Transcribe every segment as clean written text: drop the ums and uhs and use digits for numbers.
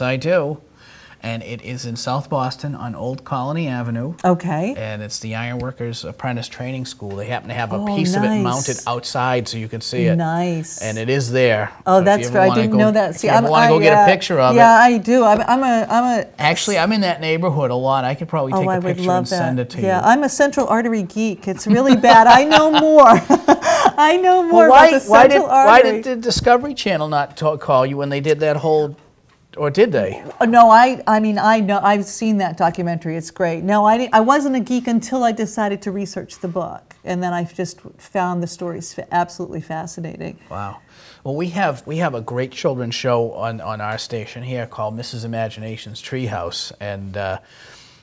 I do. And it is in South Boston on Old Colony Avenue. Okay. And it's the Ironworkers Apprentice Training School. They happen to have a piece of it mounted outside so you can see it. Nice. And it is there. Oh, that's right. I didn't know that. See, if you want to go get a picture of it. Yeah, I do. Actually, I'm in that neighborhood a lot. I could probably take a picture and send it to you. Yeah, I'm a central artery geek. It's really bad. I know more. I know more about the central artery. Why did the Discovery Channel not call you when they did that whole... Or did they? No, I mean, I know. I've seen that documentary. It's great. No, I wasn't a geek until I decided to research the book, and then I just found the stories absolutely fascinating. Wow. Well, we have a great children's show on our station here called Mrs. Imagination's Treehouse, and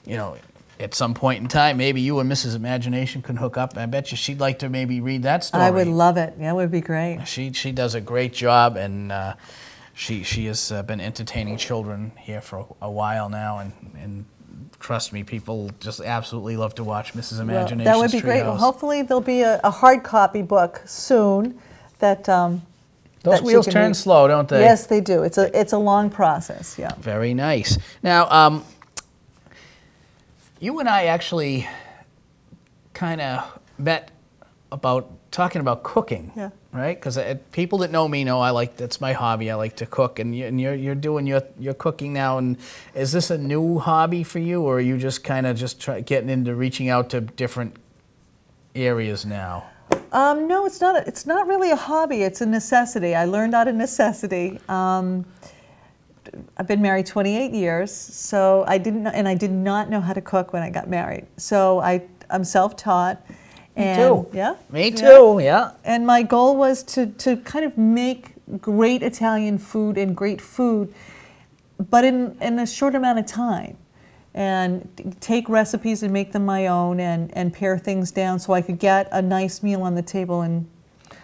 you know, at some point in time, maybe you and Mrs. Imagination can hook up. I bet you she'd like to maybe read that story. I would love it. Yeah, it would be great. She does a great job, and she has been entertaining children here for a while now, and trust me, people just absolutely love to watch Mrs. Imagination's Treehouse. That would be great. Well, hopefully there'll be a hard copy book soon that those wheels turn slow, don't they? Yes, they do. It's a long process. Yeah. Very nice. Now, you and I actually kind of met about talking about cooking. Yeah. Right, because people that know me know that's my hobby. I like to cook, and you're doing your cooking now. And is this a new hobby for you, or are you just kind of getting into reaching out to different areas now? No, it's not. It's not really a hobby. It's a necessity. I learned out of necessity. I've been married 28 years, so I did not know how to cook when I got married. So I'm self-taught. Me too. Yeah? Me too, yeah. And my goal was to kind of make great Italian food and great food, but in a short amount of time. And take recipes and make them my own and pare things down so I could get a nice meal on the table and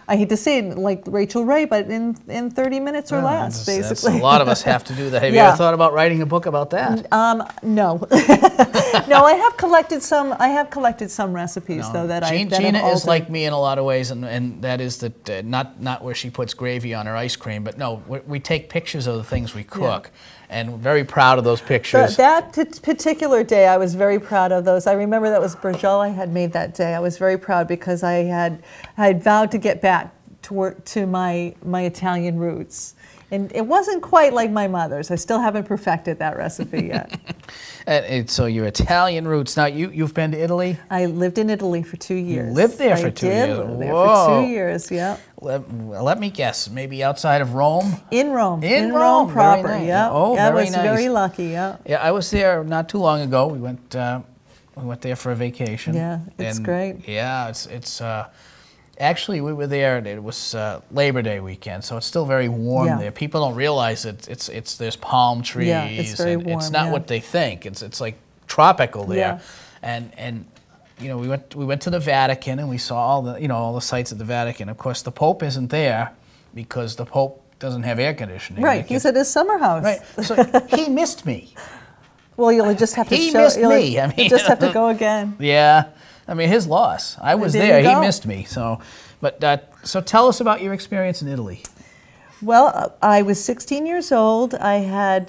I hate to say it like Rachel Ray, but in 30 minutes or less, basically. A lot of us have to do that. Have you ever thought about writing a book about that? No. No, I have collected some. I have collected some recipes though that Gina is like me in a lot of ways, and that is that not where she puts gravy on her ice cream, but no, we take pictures of the things we cook. Yeah. And we're very proud of those pictures. That particular day, I was very proud of those. I remember that was Bergeau I had made that day. I was very proud because I had vowed to get back to my Italian roots. And it wasn't quite like my mother's. I still haven't perfected that recipe yet. And so your Italian roots. Now, you've been to Italy? I lived in Italy for 2 years. You lived there for 2 years? I did live there for 2 years, yeah. Let me guess, maybe outside of Rome? In Rome. In Rome proper, nice. Yeah. Oh, yeah, very nice. I was very lucky, yeah. Yeah, I was there not too long ago. We went there for a vacation. Yeah, it's great. Yeah, it's actually, we were there, and it was Labor Day weekend, so it's still very warm there. People don't realize there's palm trees. Yeah, it's very warm. It's not what they think. It's like tropical there, and you know, we went to the Vatican and we saw all the sights at the Vatican. Of course, the Pope isn't there because the Pope doesn't have air conditioning. Right, he's at his summer house. Right, so he missed me. Well, you'll just have to He missed me. I mean, you just have to go again. Yeah. I mean, his loss. I was there. He missed me. So, so tell us about your experience in Italy. Well, I was 16 years old. I had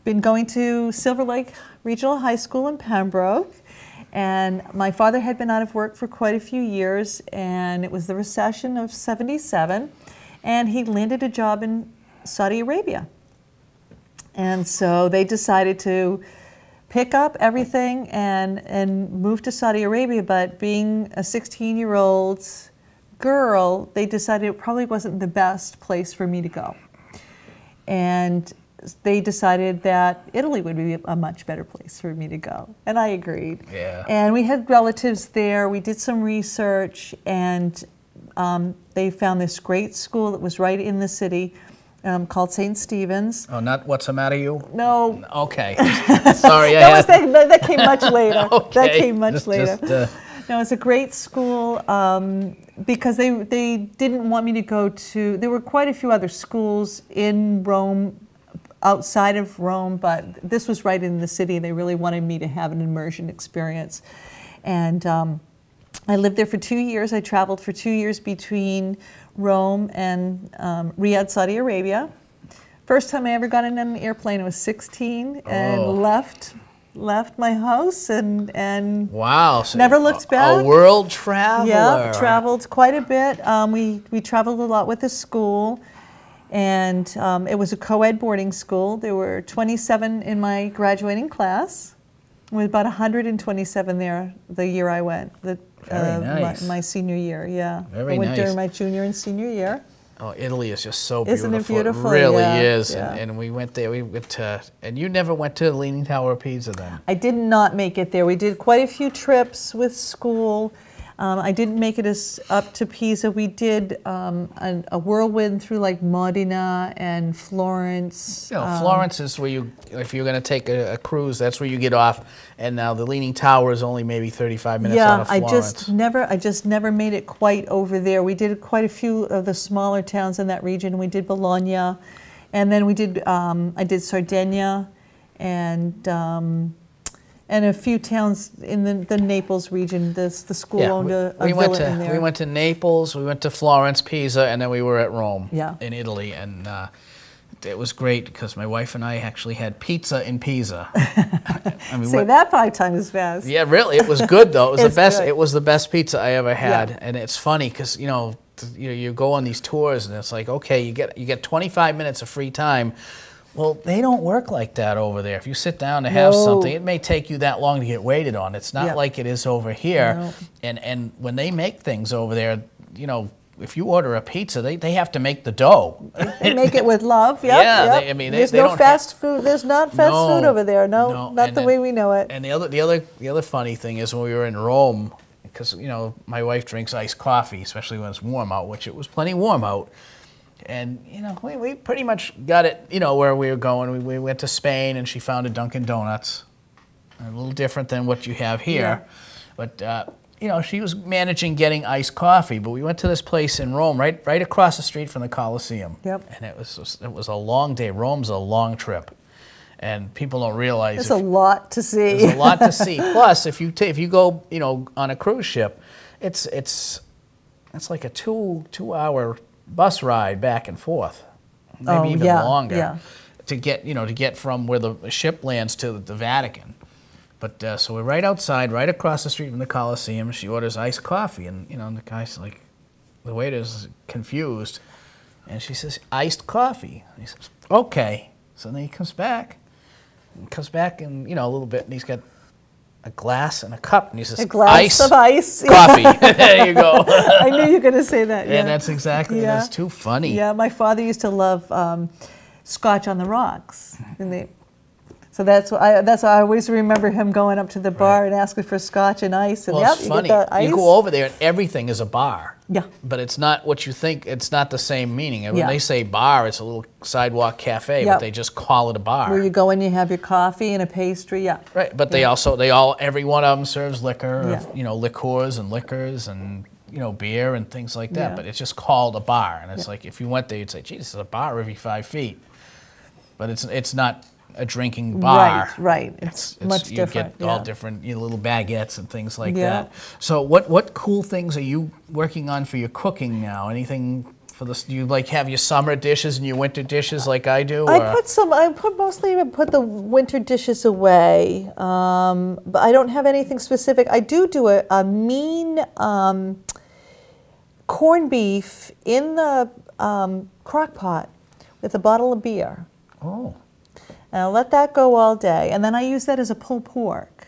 been going to Silver Lake Regional High School in Pembroke, and my father had been out of work for quite a few years, and it was the recession of '77, and he landed a job in Saudi Arabia. And so they decided to pick up everything and move to Saudi Arabia, but being a 16-year-old girl, they decided it probably wasn't the best place for me to go. And they decided that Italy would be a much better place for me to go. And I agreed. Yeah. And we had relatives there. We did some research, and they found this great school that was right in the city, called St. Stephen's. Oh, not What's the Matter You? No. Okay. Sorry, that came much later. Okay. That came much later. No, it's a great school because they didn't want me to go to. There were quite a few other schools in Rome, outside of Rome, but this was right in the city. They really wanted me to have an immersion experience, and I lived there for 2 years. I traveled for 2 years between Rome and Riyadh, Saudi Arabia, First time I ever got in an airplane, I was 16 and Oh. left my house and Wow. So never looked back. A world traveler. Yeah, traveled quite a bit. We traveled a lot with the school, and it was a co-ed boarding school. There were 27 in my graduating class. There was about 127 there the year I went. Very nice. My senior year, yeah. Very I went nice. during my junior and senior year. Oh, Italy is just so beautiful. Isn't it beautiful? It really Yeah, is. yeah. And we went there. We went to, and you never went to the Leaning Tower of Pisa then? I did not make it there. We did quite a few trips with school. I didn't make it up to Pisa. We did a whirlwind through like Modena and Florence. You know, Florence is where you, if you're going to take a cruise, that's where you get off. And now the Leaning Tower is only maybe 35 minutes out of Florence. I just never made it quite over there. We did quite a few of the smaller towns in that region. We did Bologna, and then we did I did Sardinia, and a few towns in the Naples region. The school owned a villa in there. We went to Naples, we went to Florence, Pisa, and then we were at Rome in Italy. And it was great because my wife and I actually had pizza in Pisa. I mean, say that 5 times fast. Yeah, really, it was good though. It was the best. Good. It was the best pizza I ever had. Yeah. And it's funny because you go on these tours and it's like, okay, you get 25 minutes of free time. Well, they don't work like that over there. If you sit down to have something, it may take you that long to get waited on. It's not like it is over here. No. And when they make things over there, if you order a pizza, they have to make the dough. They make it with love. Yep, Yeah, yep. There's no fast food. There's not fast food over there. No, not the way we know it. And the other funny thing is when we were in Rome, because my wife drinks iced coffee, especially when it's warm out, which it was plenty warm out. And, we pretty much got it, where we were going. We went to Spain, and she found a Dunkin' Donuts. A little different than what you have here. Yeah. But, she was managing getting iced coffee. But we went to this place in Rome, right across the street from the Colosseum. Yep. And it was a long day. Rome's a long trip. And people don't realize... There's a lot to see. There's a lot to see. Plus, if you go, on a cruise ship, it's like a two-hour bus ride back and forth, maybe even longer, to get from where the ship lands to the Vatican. But so we're right outside, right across the street from the Colosseum. She orders iced coffee, and the guy's like, the waiter's confused, and she says, "Iced coffee." And he says, "Okay." So then he comes back, and a little bit, and he's got a glass and a cup, and he says, "A glass of ice, coffee." There you go. I knew you were going to say that. Yeah, that's exactly. Yeah. That's too funny. Yeah, my father used to love Scotch on the rocks, so that's why I always remember him going up to the bar and asking for Scotch and ice. And it's funny. You get that ice. You go over there and everything is a bar. Yeah. But it's not what you think. It's not the same meaning. And when they say bar, it's a little sidewalk cafe, but they just call it a bar. Where you go and you have your coffee and a pastry. Yeah. Right. But every one of them serves liquor, liqueurs and liquors and beer and things like that. Yeah. But it's just called a bar. And it's like if you went there, you'd say, "Gee, this is a bar every 5 feet." But it's not a drinking bar. Right. It's much you different. You get all different little baguettes and things like Yeah. that. So what cool things are you working on for your cooking now? Anything for this? Do you have your summer dishes and your winter dishes like I do? I put the winter dishes away, but I don't have anything specific. I do a mean corned beef in the crock pot with a bottle of beer. Oh. And I'll let that go all day, and then I use that as a pulled pork.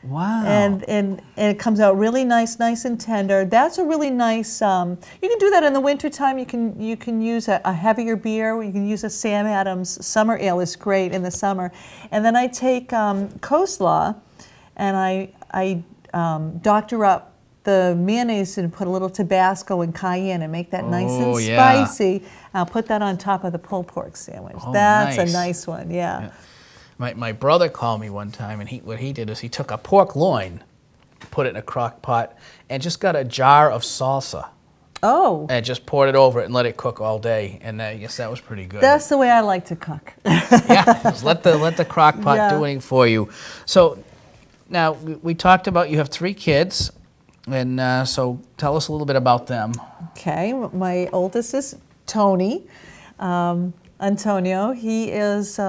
Wow. And it comes out really nice and tender. That's a really nice. You can do that in the wintertime. You can use a heavier beer. You can use a Sam Adams summer ale is great in the summer. And then I take coleslaw, and I doctor up the mayonnaise and put a little Tabasco and cayenne and make that nice and spicy. I'll put that on top of the pulled pork sandwich. Oh, That's nice. a nice one, yeah. My brother called me one time, and what he did is he took a pork loin, put it in a crock pot, and just got a jar of salsa. Oh. And just poured it over it and let it cook all day, and I guess that was pretty good. That's the way I like to cook. Yeah, just let the crock pot do anything for you. So now we talked about you have 3 kids, and so tell us a little bit about them. Okay, my oldest is Tony. Antonio. He is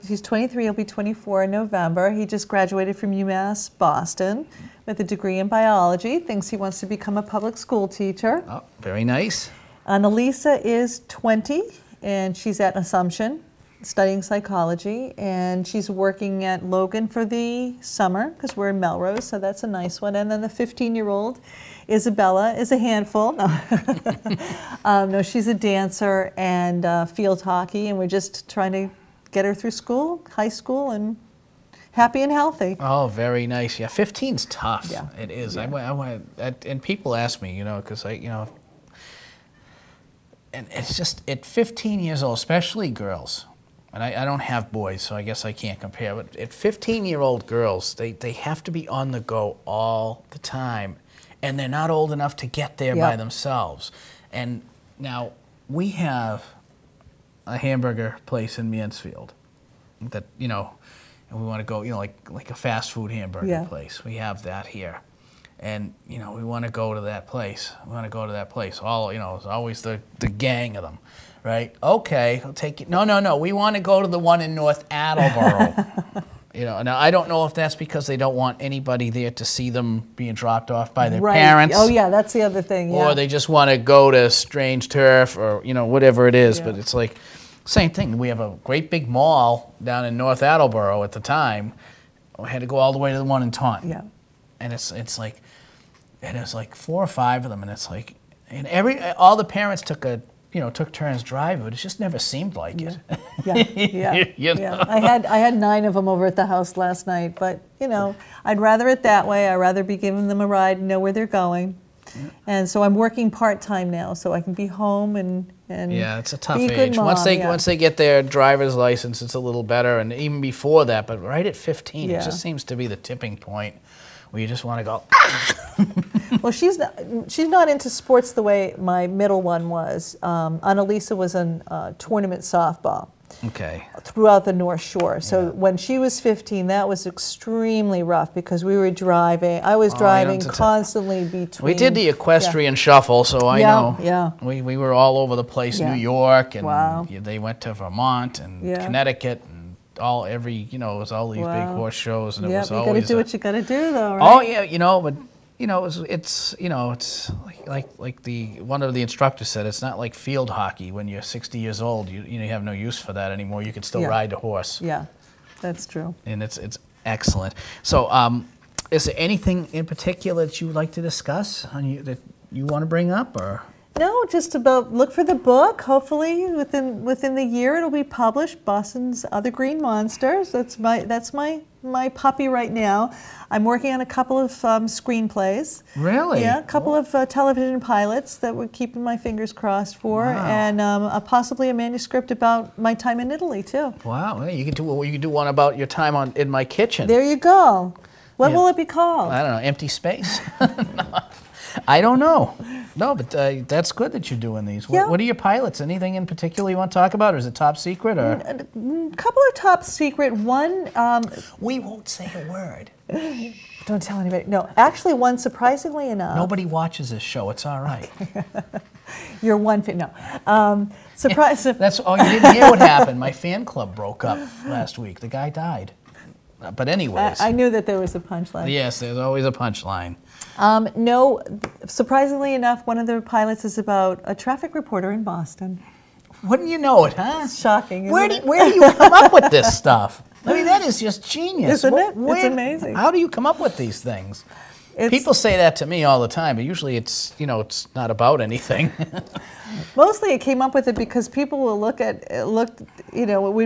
he's 23. He'll be 24 in November. He just graduated from UMass Boston with a degree in biology. Thinks he wants to become a public school teacher. Oh, very nice. Annalisa is 20, and she's at Assumption studying psychology, and she's working at Logan for the summer because we're in Melrose, so that's a nice one. And then the 15-year-old Isabella is a handful. No, no, she's a dancer and field hockey, and we're just trying to get her through school, high school, and happy and healthy. Oh, very nice. Yeah, 15's tough. Yeah. It is. Yeah. I went, and people ask me, because and it's just at 15 years old, especially girls. And I don't have boys, so I guess I can't compare. But at 15-year-old girls, they have to be on the go all the time. And they're not old enough to get there by themselves. And now we have a hamburger place in Mansfield that, and we want to go, like a fast food hamburger place. We have that here. And, we want to go to that place. We want to go to that place. All, it's always the gang of them. Right? Okay, I'll take you. No. We want to go to the one in North Attleboro. Now I don't know if that's because they don't want anybody there to see them being dropped off by their parents. Oh yeah, that's the other thing. Yeah. Or they just want to go to strange turf, or whatever it is. Yeah. But it's like same thing. We have a great big mall down in North Attleboro at the time. We had to go all the way to the one in Taunton. Yeah. And it's like, and there's like 4 or 5 of them, and it's like, and all the parents took turns driving, but it just never seemed like it. Yeah. I had 9 of them over at the house last night, but I'd rather it that way. I'd rather be giving them a ride and know where they're going. Yeah. And so I'm working part-time now, so I can be home and yeah, it's a tough be a good age. mom, Once they get their driver's license, it's a little better, and even before that, but right at 15, it just seems to be the tipping point where you just want to go. Well, she's not into sports the way my middle one was. Annalisa was in tournament softball. Okay. Throughout the North Shore. So when she was 15, that was extremely rough because we were driving. I was driving constantly between. We did the equestrian shuffle, so I know. Yeah. We were all over the place, New York, and they went to Vermont and Connecticut. It was all these big horse shows, and it was always. You got to do what you got to do, though, right? Oh yeah, but it's like the one of the instructors said, it's not like field hockey when you're 60 years old. You have no use for that anymore. You can still ride a horse. Yeah, that's true. And it's excellent. So, is there anything in particular that you would like to discuss that you want to bring up, or? No, just about look for the book. Hopefully, within the year, it'll be published. Boston's Other Green Monsters. That's my puppy right now. I'm working on a couple of screenplays. Really? Yeah, a couple of television pilots that we're keeping my fingers crossed for, and possibly a manuscript about my time in Italy too. Wow! Well, you can do one about your time in my kitchen. There you go. What will it be called? I don't know. Empty Space. I don't know. No, but that's good that you're doing these. What are your pilots? Anything in particular you want to talk about, or is it top secret? Or a couple of top secret. One. We won't say a word. Don't tell anybody. No, actually, one surprisingly enough. Nobody watches this show. It's all right. You're one fan. No. Surprise. That's. Oh, you didn't hear what happened. My fan club broke up last week. The guy died. But anyways. I knew that there was a punchline. Yes, there's always a punchline. No, surprisingly enough, one of the pilots is about a traffic reporter in Boston. Wouldn't you know it, huh? It's shocking, Where do you come up with this stuff? I mean, that is just genius. Isn't it? It's amazing. How do you come up with these things? People say that to me all the time, but usually it's not about anything. Mostly, it came up with it because people will we'd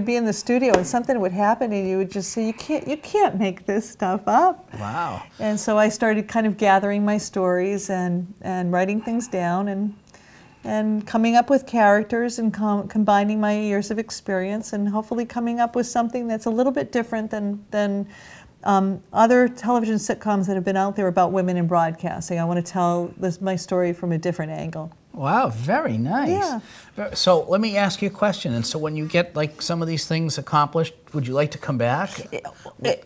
be in the studio and something would happen, and you would just say, you can't make this stuff up. Wow. And so I started kind of gathering my stories and writing things down and coming up with characters and combining my years of experience and hopefully coming up with something that's a little bit different than other television sitcoms that have been out there about women in broadcasting. I want to tell my story from a different angle. Wow, very nice. Yeah. So let me ask you a question. And so when you get some of these things accomplished, would you like to come back?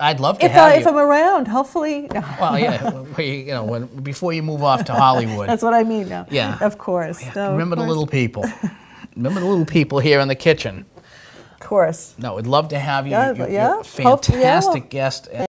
I'd love to have you. If I'm around, hopefully. Well, yeah, before you move off to Hollywood. That's what I mean now. Yeah. Of course. Yeah. Remember the little people. remember the little people here in the kitchen. Of course. No, we'd love to have you. Yeah, You're yeah. a fantastic Hope, yeah, well, guest.